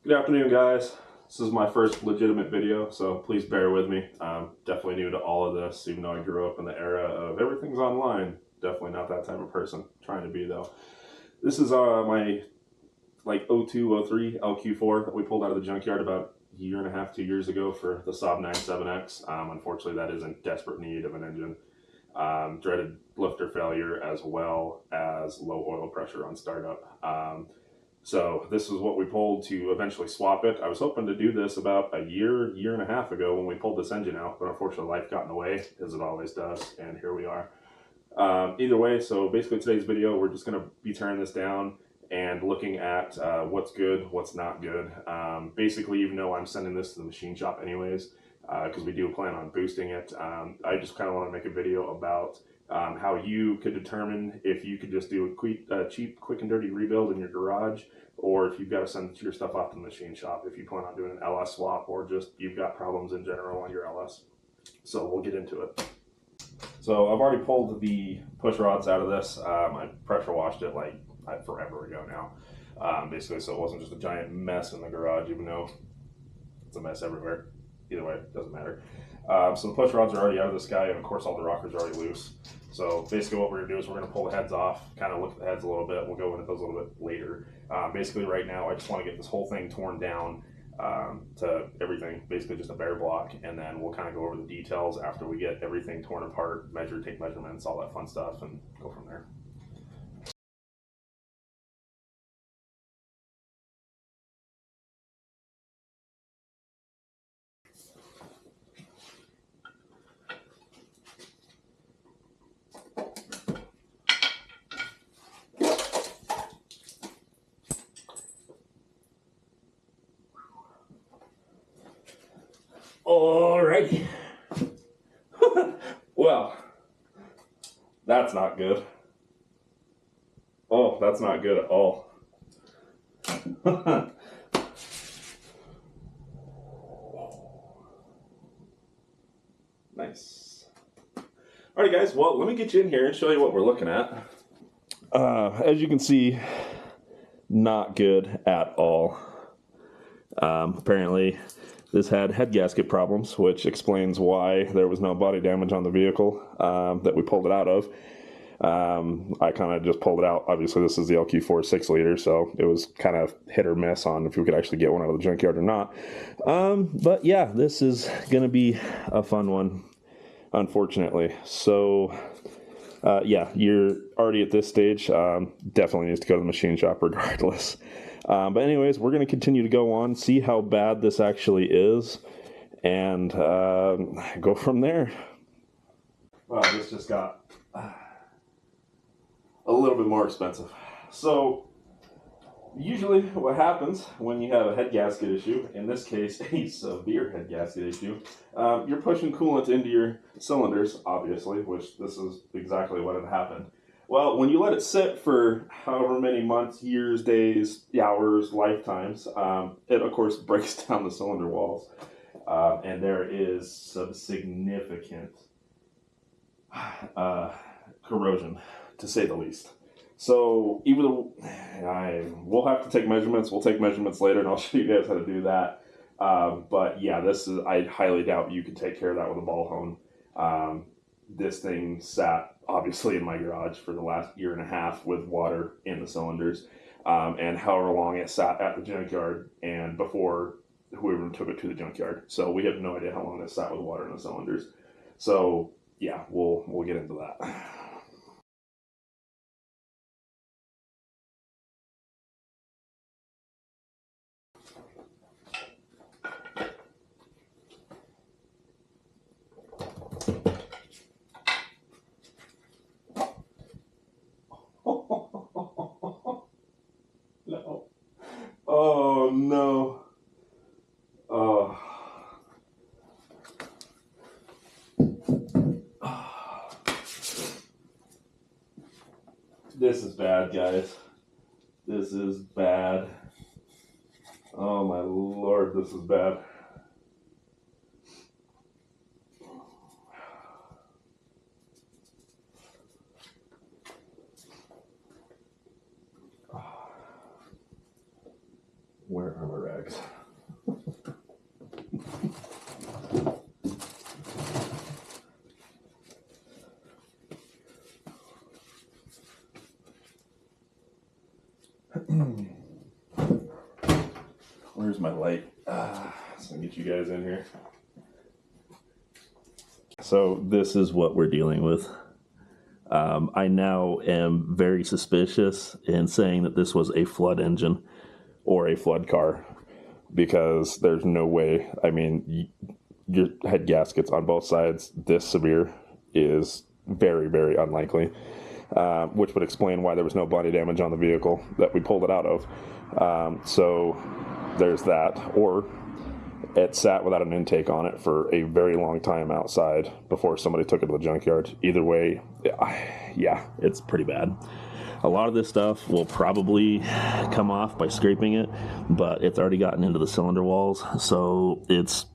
Good afternoon, guys. This is my first legitimate video, so please bear with me. I'm definitely new to all of this, even though I grew up in the era of everything's online. Definitely not that type of person. Trying to be, though. This is my like 02, 03 LQ4 that we pulled out of the junkyard about a year and a half, 2 years ago for the Saab 97X. Unfortunately, that is in desperate need of an engine. Dreaded lifter failure as well as low oil pressure on startup. So this is what we pulled to eventually swap it. I was hoping to do this about a year and a half ago when we pulled this engine out, but unfortunately life got in the way, as it always does, and here we are. Either way, so basically today's video, we're just going to be tearing this down and looking at what's good, what's not good. Basically, even though I'm sending this to the machine shop anyways, because we do plan on boosting it, I just kind of want to make a video about how you could determine if you could just do a cheap, quick and dirty rebuild in your garage, or if you've got to send your stuff off to the machine shop if you plan on doing an LS swap, or just you've got problems in general on your LS. So we'll get into it. So I've already pulled the push rods out of this. I pressure washed it like forever ago now, basically, so it wasn't just a giant mess in the garage, even though it's a mess everywhere. Either way, it doesn't matter. So the push rods are already out of this guy, and of course all the rockers are already loose. So basically what we're going to do is we're going to pull the heads off, kind of look at the heads a little bit. We'll go into those a little bit later. Basically right now I just want to get this whole thing torn down to everything, basically just a bare block, and then we'll kind of go over the details after we get everything torn apart, take measurements, all that fun stuff, and go from there. Alrighty. Well, that's not good. Oh, that's not good at all. Nice. Alright guys, well, let me get you in here and show you what we're looking at. As you can see, not good at all. Apparently this had head gasket problems, which explains why there was no body damage on the vehicle that we pulled it out of. I kind of just pulled it out. Obviously, this is the LQ4 6-liter, so it was kind of hit or miss on if we could actually get one out of the junkyard or not. But yeah, this is going to be a fun one, unfortunately. So yeah, you're already at this stage. Definitely needs to go to the machine shop regardless. But anyways, we're going to continue to go on, see how bad this actually is, and go from there. Wow, this just got a little bit more expensive. So usually what happens when you have a head gasket issue, in this case a severe head gasket issue, you're pushing coolant into your cylinders, obviously, which this is exactly what had happened. Well, when you let it sit for however many months, years, days, hours, lifetimes, it of course breaks down the cylinder walls, and there is some significant corrosion, to say the least. So even though we'll have to take measurements, we'll take measurements later, and I'll show you guys how to do that. But yeah, I highly doubt you could take care of that with a ball hone. This thing sat obviously in my garage for the last year and a half with water in the cylinders, and however long it sat at the junkyard and before whoever took it to the junkyard. So we have no idea how long it sat with water in the cylinders. So yeah, we'll get into that. No. Oh no. Oh. This is bad, guys. This is bad. Oh my lord, this is bad. Where are my rags? Where's my light? So I get you guys in here. So this is what we're dealing with. I now am very suspicious in saying that this was a flood engine or a flood car, because there's no way. I mean, your head gaskets on both sides this severe is very, very unlikely, which would explain why there was no body damage on the vehicle that we pulled it out of. So there's that. Or it sat without an intake on it for a very long time outside before somebody took it to the junkyard. Either way, yeah, it's pretty bad. A lot of this stuff will probably come off by scraping it, but it's already gotten into the cylinder walls, so it's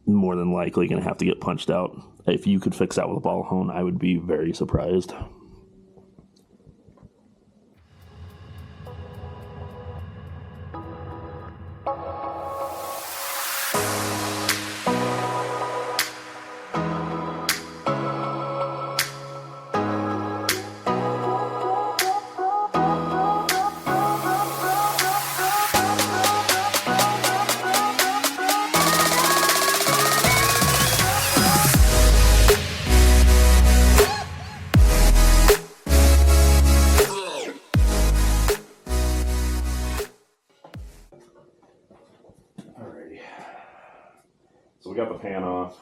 more than likely going to have to get punched out. If you could fix that with a ball hone, I would be very surprised. So we got the pan off.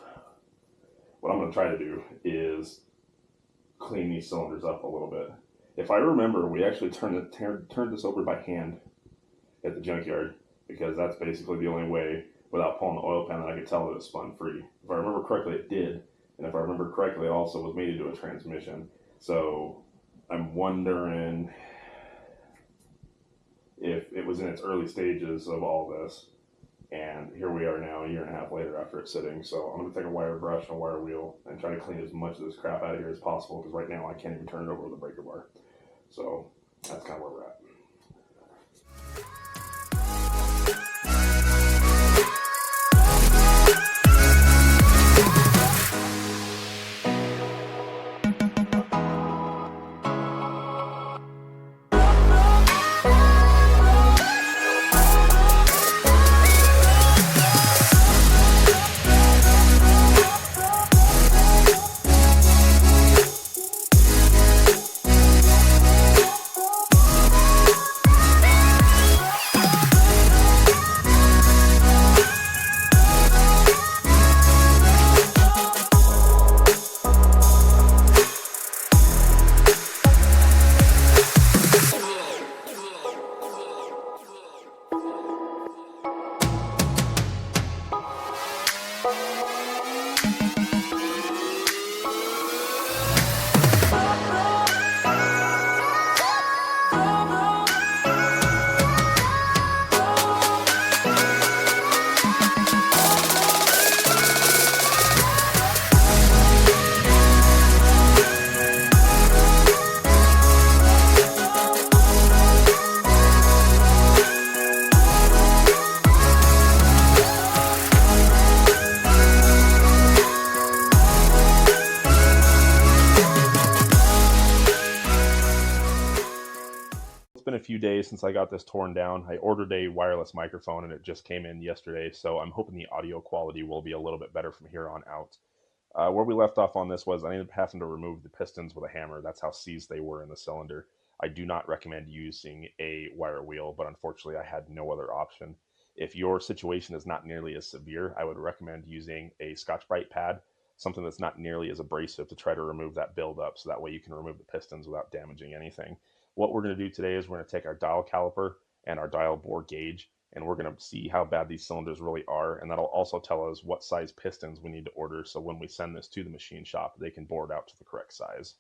What I'm going to try to do is clean these cylinders up a little bit. If I remember, we actually turned this over by hand at the junkyard, because that's basically the only way, without pulling the oil pan, that I could tell that it spun free. If I remember correctly, it did. And if I remember correctly, it also was made to do a transmission. So I'm wondering if it was in its early stages of all this. And here we are now, a year and a half later after it's sitting. So I'm going to take a wire brush and a wire wheel and try to clean as much of this crap out of here as possible, because right now I can't even turn it over with a breaker bar. So that's kind of where we're at. It's been a few days since I got this torn down. I ordered a wireless microphone and it just came in yesterday, so I'm hoping the audio quality will be a little bit better from here on out. Where we left off on this was I ended up having to remove the pistons with a hammer. That's how seized they were in the cylinder. I do not recommend using a wire wheel, but unfortunately I had no other option. If your situation is not nearly as severe, I would recommend using a Scotch-Brite pad, something that's not nearly as abrasive, to try to remove that buildup, so that way you can remove the pistons without damaging anything. What we're going to do today is we're going to take our dial caliper and our dial bore gauge, and we're going to see how bad these cylinders really are, and that'll also tell us what size pistons we need to order, so when we send this to the machine shop, they can bore it out to the correct size.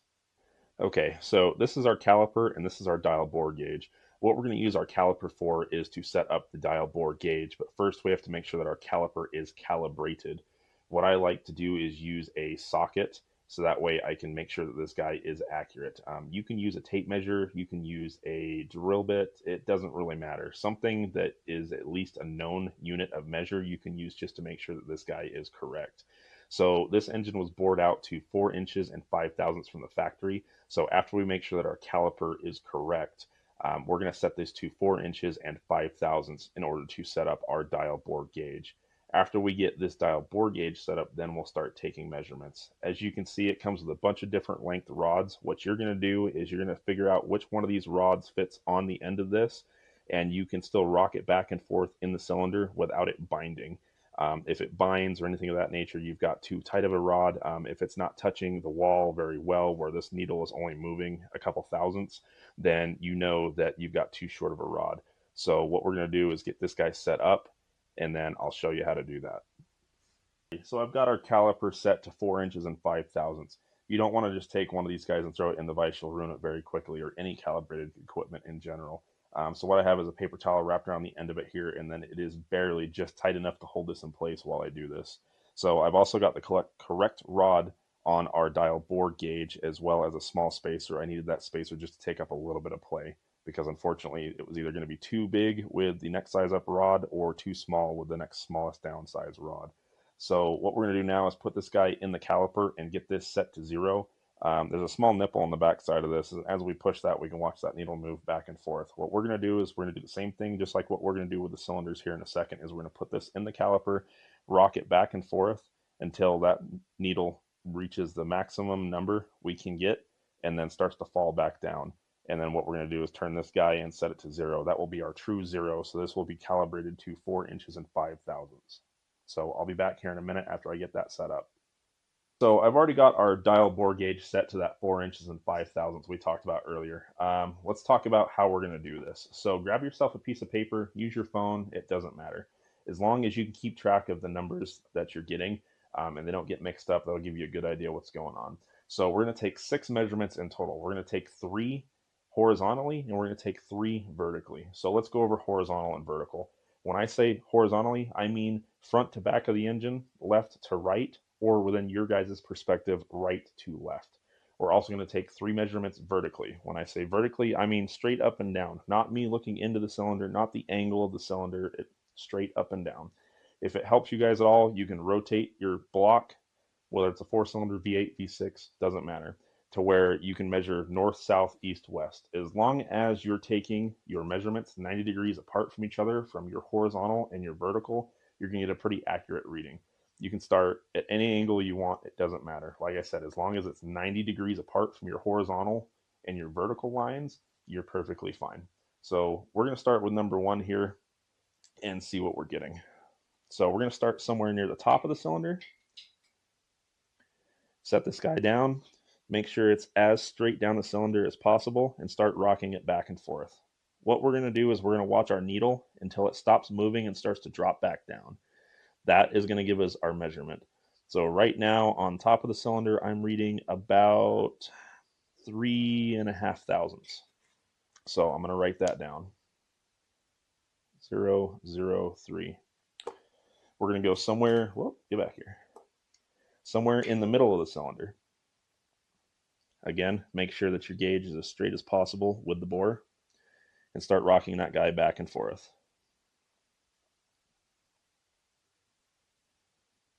Okay, so this is our caliper and this is our dial bore gauge. What we're going to use our caliper for is to set up the dial bore gauge, but first we have to make sure that our caliper is calibrated. What I like to do is use a socket so that way I can make sure that this guy is accurate. You can use a tape measure, you can use a drill bit, it doesn't really matter. Something that is at least a known unit of measure you can use just to make sure that this guy is correct. So this engine was bored out to 4 inches and 5 thousandths from the factory. So after we make sure that our caliper is correct, we're going to set this to 4 inches and 5 thousandths in order to set up our dial bore gauge. After we get this dial bore gauge set up, then we'll start taking measurements. As you can see, it comes with a bunch of different length rods. What you're going to do is you're going to figure out which one of these rods fits on the end of this, and you can still rock it back and forth in the cylinder without it binding. If it binds or anything of that nature, you've got too tight of a rod. If it's not touching the wall very well, where this needle is only moving a couple thousandths, then you know that you've got too short of a rod. So what we're going to do is get this guy set up, and then I'll show you how to do that. So I've got our caliper set to 4 inches and 5 thousandths. You don't want to just take one of these guys and throw it in the vise, you'll ruin it very quickly, or any calibrated equipment in general. So what I have is a paper towel wrapped around the end of it here, and then it is barely just tight enough to hold this in place while I do this. So I've also got the correct rod on our dial bore gauge, as well as a small spacer. I needed that spacer just to take up a little bit of play, because unfortunately it was either going to be too big with the next size up rod or too small with the next smallest down size rod. So what we're going to do now is put this guy in the caliper and get this set to 0. There's a small nipple on the back side of this. As we push that, we can watch that needle move back and forth. What we're going to do is we're going to do the same thing, just like what we're going to do with the cylinders here in a second, is we're going to put this in the caliper, rock it back and forth until that needle reaches the maximum number we can get, and then starts to fall back down. And then what we're going to do is turn this guy and set it to 0. That will be our true 0. So this will be calibrated to 4 inches and 5 thousandths. So I'll be back here in a minute after I get that set up. So I've already got our dial bore gauge set to that 4 inches and 5 thousandths we talked about earlier. Let's talk about how we're going to do this. So grab yourself a piece of paper, use your phone, it doesn't matter. As long as you can keep track of the numbers that you're getting, and they don't get mixed up, that'll give you a good idea what's going on. So we're going to take 6 measurements in total. We're going to take 3 horizontally, and we're going to take 3 vertically. So let's go over horizontal and vertical. When I say horizontally, I mean front to back of the engine, left to right, or within your guys' perspective, right to left. We're also going to take 3 measurements vertically. When I say vertically, I mean straight up and down, not me looking into the cylinder, not the angle of the cylinder, straight up and down. If it helps you guys at all, you can rotate your block, whether it's a 4-cylinder, V8, V6, doesn't matter, to where you can measure north, south, east, west. As long as you're taking your measurements 90 degrees apart from each other, from your horizontal and your vertical, you're going to get a pretty accurate reading. You can start at any angle you want, it doesn't matter. Like I said, as long as it's 90 degrees apart from your horizontal and your vertical lines, you're perfectly fine. So we're going to start with number 1 here and see what we're getting. So we're going to start somewhere near the top of the cylinder. Set this guy down. Make sure it's as straight down the cylinder as possible and start rocking it back and forth. What we're going to do is we're going to watch our needle until it stops moving and starts to drop back down. That is going to give us our measurement. So right now on top of the cylinder, I'm reading about 3.5 thousandths. So I'm going to write that down. 0.003. We're going to go somewhere, whoop, get back here. Somewhere in the middle of the cylinder. Again, make sure that your gauge is as straight as possible with the bore and start rocking that guy back and forth.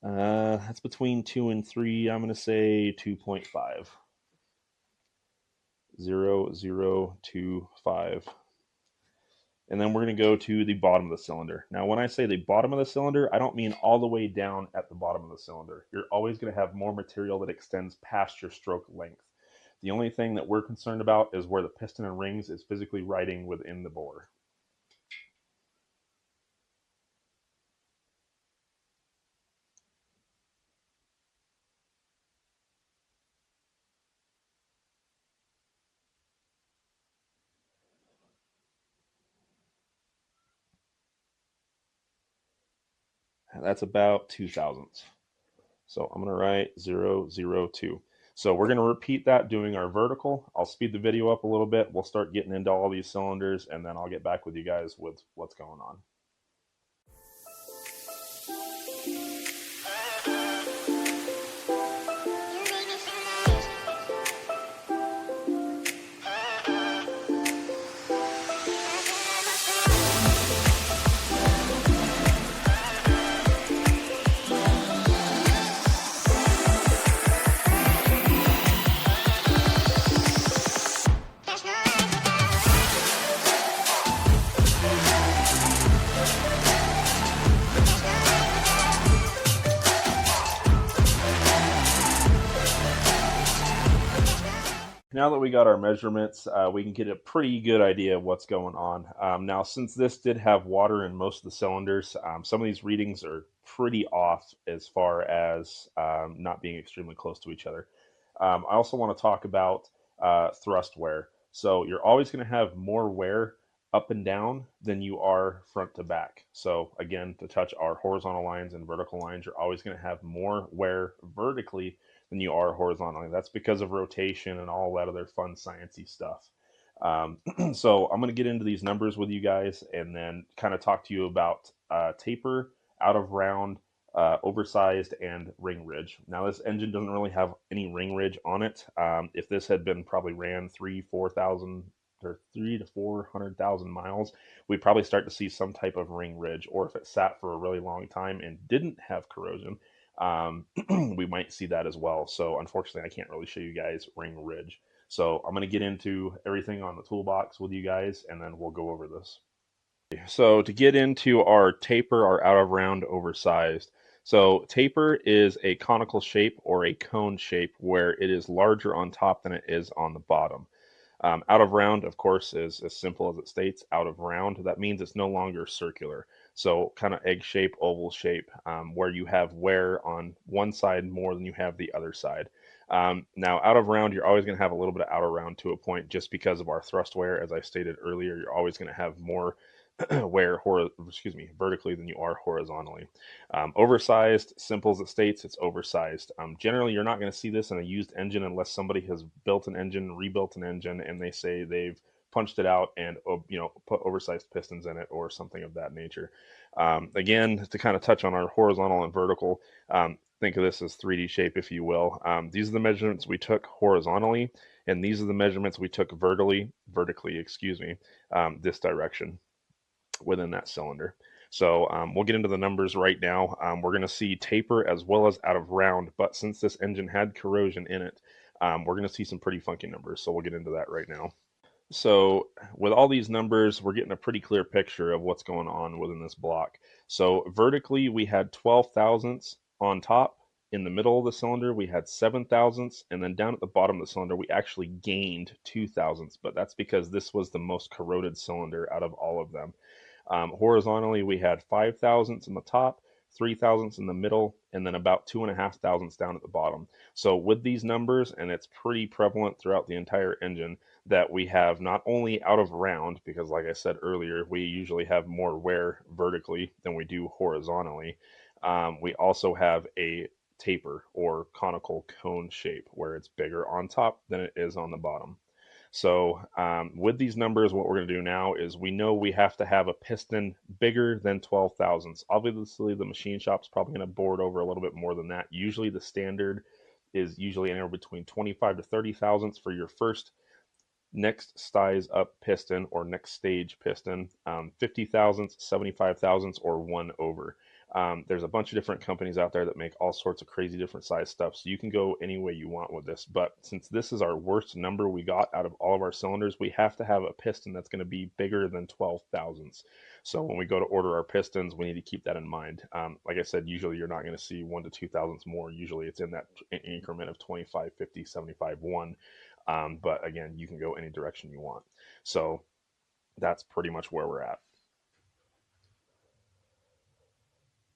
That's between 2 and 3. I'm going to say 2.5. 0.025. And then we're going to go to the bottom of the cylinder. Now, when I say the bottom of the cylinder, I don't mean all the way down at the bottom of the cylinder. You're always going to have more material that extends past your stroke length. The only thing that we're concerned about is where the piston and rings is physically riding within the bore. That's about 2 thousandths. So I'm going to write 0.002. So we're going to repeat that doing our vertical. I'll speed the video up a little bit. We'll start getting into all these cylinders, and then I'll get back with you guys with what's going on. now that we got our measurements, we can get a pretty good idea of what's going on. Now, since this did have water in most of the cylinders, some of these readings are pretty off as far as not being extremely close to each other. I also want to talk about thrust wear. So you're always going to have more wear up and down than you are front to back. So again, to touch our horizontal lines and vertical lines, you're always going to have more wear vertically than you are horizontally. That's because of rotation and all that other fun sciencey stuff. So I'm going to get into these numbers with you guys and then kind of talk to you about taper, out of round, oversized, and ring ridge. Now this engine doesn't really have any ring ridge on it. If this had been probably ran 3,000 or 300,000 to 400,000 miles, we'd probably start to see some type of ring ridge. Or if it sat for a really long time and didn't have corrosion, we might see that as well. So unfortunately, I can't really show you guys ring ridge. So I'm going to get into everything on the toolbox with you guys, and then we'll go over this. So to get into our taper, our out of round oversized. So taper is a conical shape or a cone shape where it is larger on top than it is on the bottom. Out of round, of course, is as simple as it states, out of round. That means it's no longer circular. So kind of egg shape, oval shape, where you have wear on one side more than you have the other side. Now, out of round, you're always going to have a little bit of out of round to a point just because of our thrust wear. As I stated earlier, you're always going to have more wear vertically than you are horizontally. Oversized, simple as it states, it's oversized. Generally, you're not going to see this in a used engine unless somebody has built an engine, rebuilt an engine, and they say they've punched it out and put oversized pistons in it or something of that nature. Again, to kind of touch on our horizontal and vertical, think of this as 3D shape, if you will. These are the measurements we took horizontally, and these are the measurements we took vertically, this direction within that cylinder. So we'll get into the numbers right now. We're going to see taper as well as out of round, but since this engine had corrosion in it, we're going to see some pretty funky numbers. So we'll get into that right now. So with all these numbers, we're getting a pretty clear picture of what's going on within this block. So vertically, we had 12 thousandths on top. In the middle of the cylinder, we had 7 thousandths, and then down at the bottom of the cylinder, we actually gained 2 thousandths, but that's because this was the most corroded cylinder out of all of them. Horizontally, we had 5 thousandths in the top, 3 thousandths in the middle, and then about 2.5 thousandths down at the bottom. So with these numbers, and it's pretty prevalent throughout the entire engine, that we have not only out of round, because like I said earlier, we usually have more wear vertically than we do horizontally. We also have a taper or conical cone shape where it's bigger on top than it is on the bottom. So with these numbers, what we're going to do now is we know we have to have a piston bigger than 12 thousandths. Obviously, the machine shop's probably going to board over a little bit more than that. Usually the standard is usually anywhere between 25 to 30 thousandths for your first next size up piston or next stage piston, 50 thousandths, 75 thousandths, or one over. There's a bunch of different companies out there that make all sorts of crazy different size stuff, so you can go any way you want with this. But since this is our worst number we got out of all of our cylinders, we have to have a piston that's going to be bigger than 12 thousandths. So when we go to order our pistons, we need to keep that in mind. Like I said, usually you're not going to see 1 to 2 thousandths more. Usually it's in that increment of 25, 50, 75, 1. But again, you can go any direction you want. So that's pretty much where we're at.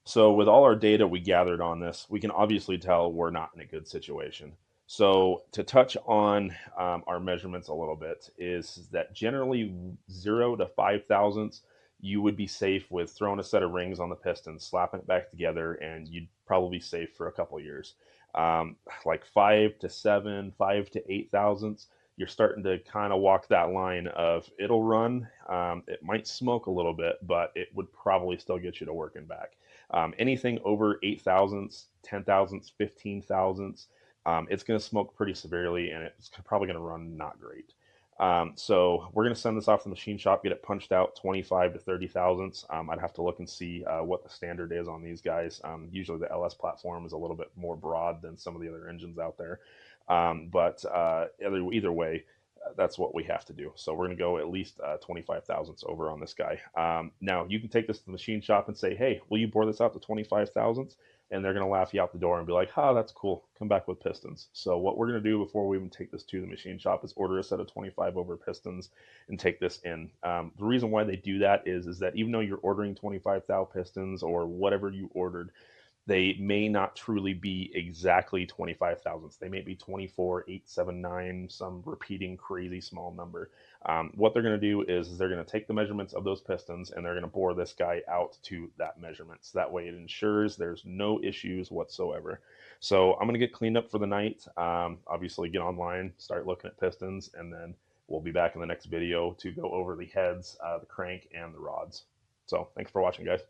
So with all our data we gathered on this, we can obviously tell we're not in a good situation. So to touch on our measurements a little bit is that generally 0 to 5 thousandths, you would be safe with throwing a set of rings on the piston, slapping it back together, and you'd probably be safe for a couple years. Like 5 to 7, 5 to 8 thousandths, you're starting to kind of walk that line of it'll run. It might smoke a little bit, but it would probably still get you to working back. Anything over 8 thousandths, 10 thousandths, 15 thousandths, it's going to smoke pretty severely and it's probably going to run not great. So we're going to send this off to the machine shop, get it punched out 25 to 30 thousandths. I'd have to look and see what the standard is on these guys. Usually the LS platform is a little bit more broad than some of the other engines out there. But either way, that's what we have to do. So we're going to go at least 25 thousandths over on this guy. Now you can take this to the machine shop and say, hey, will you bore this out to 25 thousandths? And they're going to laugh you out the door and be like, "Ha, that's cool. Come back with pistons." So what we're going to do before we even take this to the machine shop is order a set of 25 over pistons and take this in. The reason why they do that is that even though you're ordering 25 thou pistons or whatever you ordered, they may not truly be exactly 25 thousandths. They may be 24,879, some repeating crazy small number. What they're going to do is they're going to take the measurements of those pistons and they're going to bore this guy out to that measurement. So that way it ensures there's no issues whatsoever. So I'm going to get cleaned up for the night. Obviously, get online, start looking at pistons, and then we'll be back in the next video to go over the heads, the crank, and the rods. So thanks for watching, guys.